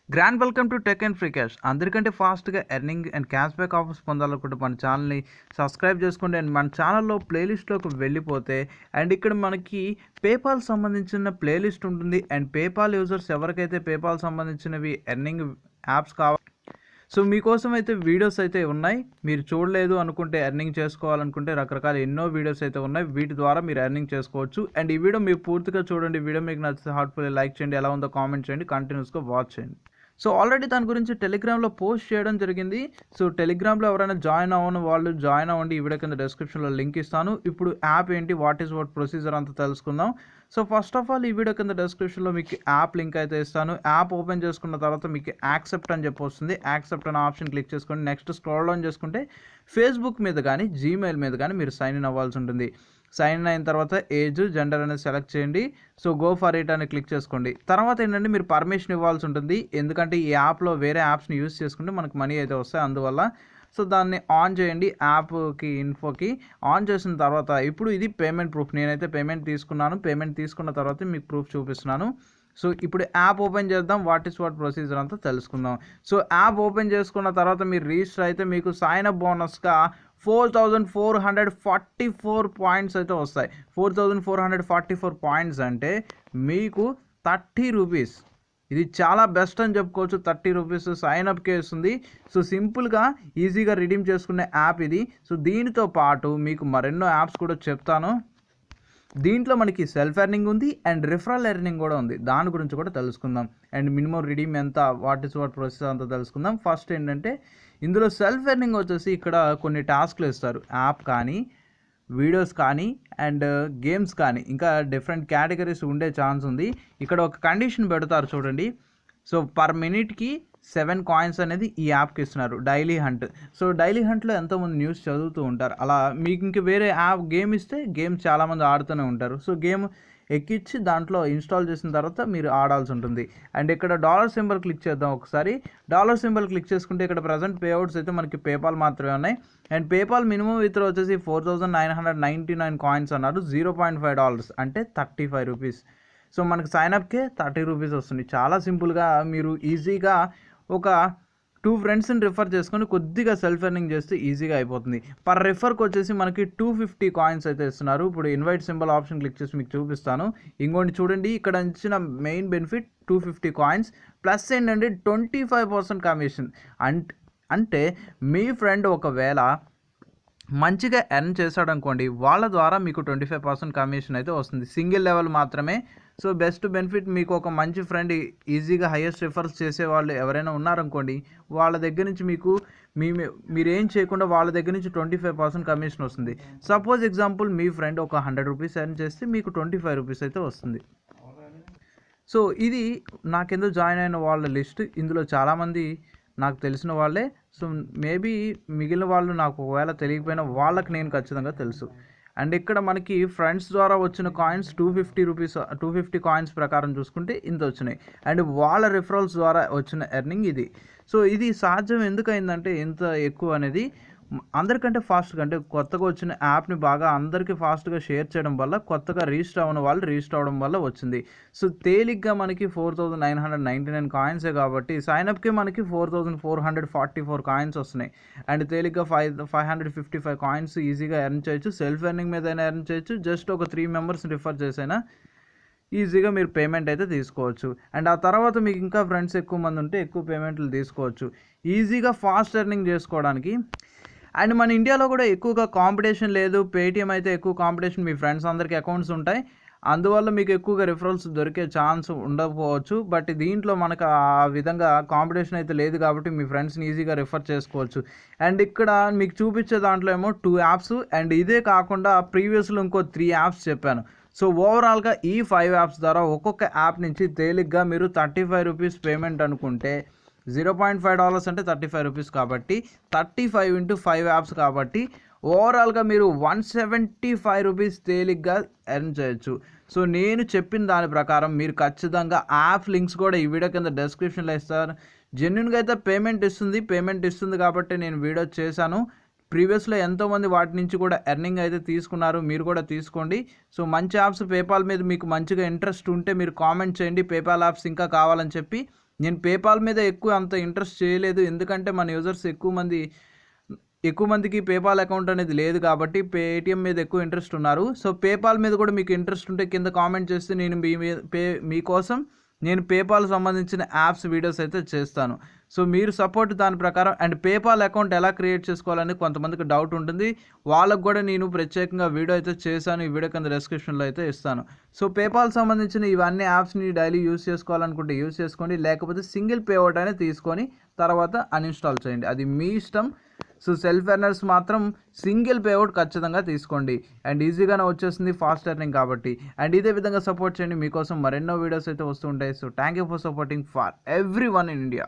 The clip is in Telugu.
Grand welcome to tech and free cash. అందరికంటే ఫాస్ట్గా earning and cash back offers పొందాలనుకుంటే మన ఛానల్ని సబ్స్క్రైబ్ చేసుకోండి. అండ్ మన ఛానల్లో ప్లేలిస్ట్లోకి వెళ్ళిపోతే అండ్ ఇక్కడ మనకి పేపాల్ సంబంధించిన ప్లేలిస్ట్ ఉంటుంది. అండ్ పేపాల్ యూజర్స్ ఎవరికైతే పేపాల్ సంబంధించినవి ఎర్నింగ్ యాప్స్ కావాలి, సో మీకోసం అయితే వీడియోస్ అయితే ఉన్నాయి. మీరు చూడలేదు అనుకుంటే, ఎర్నింగ్ చేసుకోవాలనుకుంటే రకరకాల ఎన్నో వీడియోస్ అయితే ఉన్నాయి. వీటి ద్వారా మీరు ఎర్నింగ్ చేసుకోవచ్చు. అండ్ ఈ వీడియో మీరు పూర్తిగా చూడండి. వీడియో మీకు నచ్చితే హార్ట్ఫుల్లీ లైక్ చేయండి, ఎలా ఉందో కామెంట్ చేయండి, కంటిన్యూస్గా వాచ్ చేయండి. సో ఆల్రెడీ దాని గురించి టెలిగ్రామ్లో పోస్ట్ చేయడం జరిగింది. సో టెలిగ్రామ్లో ఎవరైనా జాయిన్ అవ్వని వాళ్ళు జాయిన్ అవ్వండి. ఈ వీడియో కింద డిస్క్రిప్షన్లో లింక్ ఇస్తాను. ఇప్పుడు యాప్ ఏంటి, వాట్ ప్రొసీజర్ అంతా తెలుసుకుందాం. సో ఫస్ట్ ఆఫ్ ఆల్ ఈ వీడియో కింద డిస్క్రిప్షన్లో మీకు యాప్ లింక్ అయితే ఇస్తాను. యాప్ ఓపెన్ చేసుకున్న తర్వాత మీకు యాక్సెప్ట్ అని చెప్పి వస్తుంది. యాక్సెప్ట్ అనే ఆప్షన్ క్లిక్ చేసుకోండి. నెక్స్ట్ స్క్రోల్ డౌన్ చేసుకుంటే ఫేస్బుక్ మీద కానీ జీమెయిల్ మీద కానీ మీరు సైన్ ఇన్ అవ్వాల్సి ఉంటుంది. సైన్ ఇన్ అయిన తర్వాత ఏజ్, జెండర్ అనేది సెలెక్ట్ చేయండి. సో గో ఫర్ ఇట్ అని క్లిక్ చేసుకోండి. తర్వాత ఏంటంటే మీరు పర్మిషన్ ఇవ్వాల్సి ఉంటుంది. ఎందుకంటే ఈ యాప్లో వేరే యాప్స్ని యూజ్ చేసుకుంటే మనకు మనీ అయితే వస్తాయి, అందువల్ల. సో దాన్ని ఆన్ చేయండి. యాప్కి ఇన్ఫోకి ఆన్ చేసిన తర్వాత ఇప్పుడు ఇది పేమెంట్ ప్రూఫ్. నేనైతే పేమెంట్ తీసుకున్నాను. పేమెంట్ తీసుకున్న తర్వాత మీకు ప్రూఫ్ చూపిస్తున్నాను. సో ఇప్పుడు యాప్ ఓపెన్ చేద్దాం. వాట్ ప్రొసీజర్ అంతా తెలుసుకుందాం. సో యాప్ ఓపెన్ చేసుకున్న తర్వాత మీరు రిజిస్టర్ అయితే మీకు సైన్ అప్ బోనస్గా 4444 పాయింట్స్ అయితే వస్తాయి. 4444 పాయింట్స్ అంటే మీకు 30 రూపీస్. ఇది చాలా బెస్ట్ అని చెప్పుకోవచ్చు. 30 రూపీస్ సైన్ అప్కే వస్తుంది. సో సింపుల్గా ఈజీగా రిడీమ్ చేసుకునే యాప్ ఇది. సో దీనితో పాటు మీకు మరెన్నో యాప్స్ కూడా చెప్తాను. దీంట్లో మనకి సెల్ఫ్ ఎర్నింగ్ ఉంది అండ్ రిఫరల్ ఎర్నింగ్ కూడా ఉంది. దాని గురించి కూడా తెలుసుకుందాం. అండ్ మినిమం రిడీమ్ ఎంత, వాట్ ప్రొసెస్ అంతా తెలుసుకుందాం. ఫస్ట్ ఏంటంటే ఇందులో సెల్ఫ్ ఎర్నింగ్ వచ్చేసి ఇక్కడ కొన్ని టాస్క్లు ఇస్తారు. యాప్ కానీ, వీడియోస్ కానీ, అండ్ గేమ్స్ కానీ, ఇంకా డిఫరెంట్ కేటగిరీస్ ఉండే ఛాన్స్ ఉంది. ఇక్కడ ఒక కండిషన్ పెడతారు చూడండి. సో పర్ మినిట్కి 7 కాయిన్స్ అనేది ఈ యాప్కి ఇస్తున్నారు. Daily hunt. సో డైలీ హంట్లో ఎంతోమంది న్యూస్ చదువుతూ ఉంటారు. అలా మీకు ఇంక వేరే యాప్ గేమ్ ఇస్తే గేమ్ చాలామంది ఆడుతూనే ఉంటారు. సో గేమ్ ఎక్కించి దాంట్లో ఇన్స్టాల్ చేసిన తర్వాత మీరు ఆడాల్సి ఉంటుంది. అండ్ ఇక్కడ డాలర్ సింబల్ క్లిక్ చేద్దాం ఒకసారి. డాలర్ సింబల్ క్లిక్ చేసుకుంటే ఇక్కడ ప్రజెంట్ పేఅవుట్స్ అయితే మనకి పేపాల్ మాత్రమే ఉన్నాయి. అండ్ పేపాల్ మినిమం విత్డ్రా వచ్చేసి 4999 కాయిన్స్ అన్నారు. $0.5 అంటే 35 రూపీస్. సో మనకి సైన్అప్కే 30 రూపీస్ వస్తుంది. చాలా సింపుల్గా మీరు ఈజీగా ఒక 2 ఫ్రెండ్స్ని రిఫర్ చేసుకొని కొద్దిగా సెల్ఫ్ ఎర్నింగ్ చేస్తే ఈజీగా అయిపోతుంది. పర్ రిఫర్కి వచ్చేసి మనకి 250 కాయిన్స్ అయితే ఇస్తున్నారు. ఇప్పుడు ఇన్వైట్ సింబల్ ఆప్షన్ క్లిక్ చేసి మీకు చూపిస్తాను. ఇంకోటి చూడండి, ఇక్కడ ఇచ్చిన మెయిన్ బెనిఫిట్ 250 కాయిన్స్ ప్లస్ ఏంటంటే 25% కమిషన్. అంటే మీ ఫ్రెండ్ ఒకవేళ మంచిగా ఎర్న్ చేశాడు అనుకోండి, వాళ్ళ ద్వారా మీకు 25% కమిషన్ అయితే వస్తుంది. సింగిల్ లెవెల్ మాత్రమే. సో బెస్ట్ బెనిఫిట్, మీకు ఒక మంచి ఫ్రెండ్ ఈజీగా హైయెస్ట్ రిఫర్స్ చేసే వాళ్ళు ఎవరైనా ఉన్నారనుకోండి, వాళ్ళ దగ్గర నుంచి మీరేం చేయకుండా వాళ్ళ దగ్గర నుంచి 25% కమిషన్ వస్తుంది. సపోజ్ ఎగ్జాంపుల్ మీ ఫ్రెండ్ ఒక 100 రూపీస్ ఎర్న్ చేస్తే మీకు 25 రూపీస్ అయితే వస్తుంది. సో ఇది నాకెందుకు జాయిన్ అయిన వాళ్ళ లిస్ట్. ఇందులో చాలామంది నాకు తెలిసిన వాళ్ళే. సో మేబీ మిగిలిన వాళ్ళు నాకు ఒకవేళ తెలియకపోయినా వాళ్ళకి నేను ఖచ్చితంగా తెలుసు. అండ్ ఇక్కడ మనకి ఫ్రెండ్స్ ద్వారా వచ్చిన కాయిన్స్ 250 కాయిన్స్ ప్రకారం చూసుకుంటే ఇంత వచ్చినాయి. అండ్ వాళ్ళ రిఫరల్స్ ద్వారా వచ్చిన ఎర్నింగ్ ఇది. సో ఇది సాధ్యం ఎందుకైందంటే ఇంత ఎక్కువ అనేది అందరికంటే ఫాస్ట్గా, అంటే కొత్తగా వచ్చిన యాప్ని బాగా అందరికీ ఫాస్ట్గా షేర్ చేయడం వల్ల, కొత్తగా రిజిస్టర్ అవ్వని వాళ్ళు రిజిస్టర్ అవ్వడం వల్ల వచ్చింది. సో తేలిగ్గా మనకి 4999 కాయిన్సే కాబట్టి సైన్అప్కి మనకి 4444 కాయిన్స్ వస్తున్నాయి. అండ్ తేలిగ్గా 555 కాయిన్స్ ఈజీగా ఎర్న్ చేయొచ్చు. సెల్ఫ్ ఎర్నింగ్ మీద అయినా ఎర్న్ చేయొచ్చు. జస్ట్ ఒక 3 మెంబర్స్ రిఫర్ చేసైనా ఈజీగా మీరు పేమెంట్ అయితే తీసుకోవచ్చు. అండ్ ఆ తర్వాత మీకు ఇంకా ఫ్రెండ్స్ ఎక్కువ మంది ఉంటే ఎక్కువ పేమెంట్లు తీసుకోవచ్చు. ఈజీగా ఫాస్ట్ ఎర్నింగ్ చేసుకోవడానికి. అండ్ మన ఇండియాలో కూడా ఎక్కువగా కాంపిటీషన్ లేదు. పేటిఎం అయితే ఎక్కువ కాంపిటీషన్, మీ ఫ్రెండ్స్ అందరికీ అకౌంట్స్ ఉంటాయి, అందువల్ల మీకు ఎక్కువగా రిఫరల్స్ దొరికే ఛాన్స్ ఉండకపోవచ్చు. బట్ దీంట్లో మనకు ఆ విధంగా కాంపిటీషన్ అయితే లేదు కాబట్టి మీ ఫ్రెండ్స్ని ఈజీగా రిఫర్ చేసుకోవచ్చు. అండ్ ఇక్కడ మీకు చూపించే దాంట్లో ఏమో 2 యాప్స్, అండ్ ఇదే కాకుండా ప్రీవియస్లో ఇంకో 3 యాప్స్ చెప్పాను. సో ఓవరాల్గా ఈ 5 యాప్స్ ద్వారా ఒక్కొక్క యాప్ నుంచి తేలిగ్గా మీరు 35 రూపీస్ పేమెంట్ అనుకుంటే $0.5 అంటే 35 రూపీస్ కాబట్టి 35 × 5 యాప్స్ కాబట్టి ఓవరాల్గా మీరు 175 రూపీస్ తేలిగ్గా ఎర్న్ చేయొచ్చు. సో నేను చెప్పిన దాని ప్రకారం మీరు ఖచ్చితంగా యాప్ లింక్స్ కూడా ఈ వీడియో కింద డిస్క్రిప్షన్లో ఇస్తారు. జెన్యున్గా అయితే పేమెంట్ ఇస్తుంది కాబట్టి నేను వీడియో చేశాను. ప్రీవియస్లో ఎంతోమంది వాటి నుంచి కూడా ఎర్నింగ్ అయితే తీసుకున్నారు. మీరు కూడా తీసుకోండి. సో మంచి యాప్స్ పేపాల్ మీద మీకు మంచిగా ఇంట్రెస్ట్ ఉంటే మీరు కామెంట్ చేయండి. పేపాల్ యాప్స్ ఇంకా కావాలని చెప్పి నేను పేపాల్ మీద అంత ఇంట్రెస్ట్ చేయలేదు, ఎందుకంటే మన యూజర్స్ ఎక్కువ మందికి పేపాల్ అకౌంట్ అనేది లేదు కాబట్టి పేటిఎం మీద ఎక్కువ ఇంట్రెస్ట్ ఉన్నారు. సో పేపాల్ మీద కూడా మీకు ఇంట్రెస్ట్ ఉంటే కింద కామెంట్ చేస్తే నేను మీకోసం నేను పేపాల్ సంబంధించిన యాప్స్ వీడియోస్ అయితే చేస్తాను. సో మీరు సపోర్ట్ దాని ప్రకారం. అండ్ పేపాల్ అకౌంట్ ఎలా క్రియేట్ చేసుకోవాలని కొంతమందికి డౌట్ ఉంటుంది, వాళ్ళకు కూడా నేను ప్రత్యేకంగా వీడియో అయితే చేశాను, ఈ వీడియో కింద డిస్క్రిప్షన్లో అయితే ఇస్తాను. సో పేపాల్ సంబంధించిన ఇవన్నీ యాప్స్ని డైలీ యూస్ చేసుకోవాలనుకుంటే యూస్ చేసుకోండి, లేకపోతే సింగిల్ పేఅవుట్ అనేది తీసుకొని తర్వాత అన్ఇన్స్టాల్ చేయండి, అది మీ ఇష్టం. సో సెల్ఫ్ ఎర్నర్స్ మాత్రం సింగిల్ పేఅవుట్ ఖచ్చితంగా తీసుకోండి, అండ్ ఈజీగానే వచ్చేస్తుంది, ఫాస్ట్ ఎర్నింగ్ కాబట్టి. అండ్ ఇదే విధంగా సపోర్ట్ చేయండి, మీకోసం మరెన్నో వీడియోస్ అయితే వస్తూ ఉంటాయి. So thank you for supporting for every one in India.